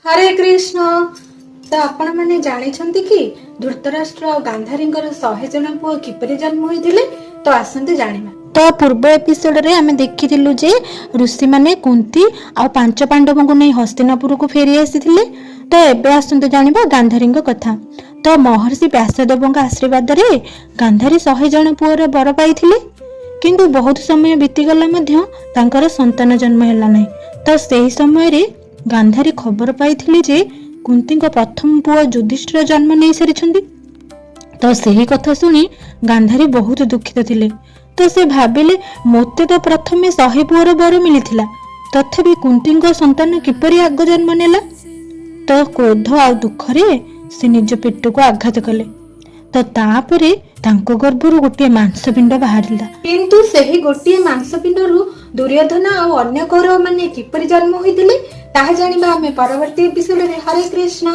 हरे कृष्ण। तो आपण माने जानिछंती कि धृतराष्ट्र और गांधारींकर 100 जन पुओ किपरि जन्म होइथिले? तो आसंते जानिबा। तो पूर्व एपिसोड रे आमे देखिथिलु जे ऋषि माने कुंती आ 5 पांडवों को नहीं हस्तिनापुर को फेरी आसीथिले। तो एबे आसंते जानिबा गांधारींक कथा। तो महर्षि व्यासदेवଙ୍କ आशीर्वाद रे गांधारी 100 जन पुओर बर पाइथिले, किंतु बहुत समय बीतीगला मध्य तांकर संतान जन्म हैला नै। तो सेही समय रे गांधारी खबर पाइथिले जे कुंतीଙ୍କ प्रथम पुओ युधिष्ठिर जन्म नै सारिछंती। तो सही कथा सुनी गांधारी बहुत दुखित थिले। तो से भाबिले मोते तो प्रथमे 100 पुओर बर मिलिथिला, तथापि कुंतीଙ୍କ संतान किपरि आग जन्म नेला। तो क्रोध आ दुख रे से निज पेट को आघात कले। तो तापरे तांको गर्भरु गोटे मांसपिंड बाहरिला। किंतु सेही गोटे मांसपिंडरु दुर्योधन और अन्य कौरव माने किपरि जन्म होइथिले ताहा जानिबा आमे परवर्ती एपिसोड रे। हरे कृष्ण।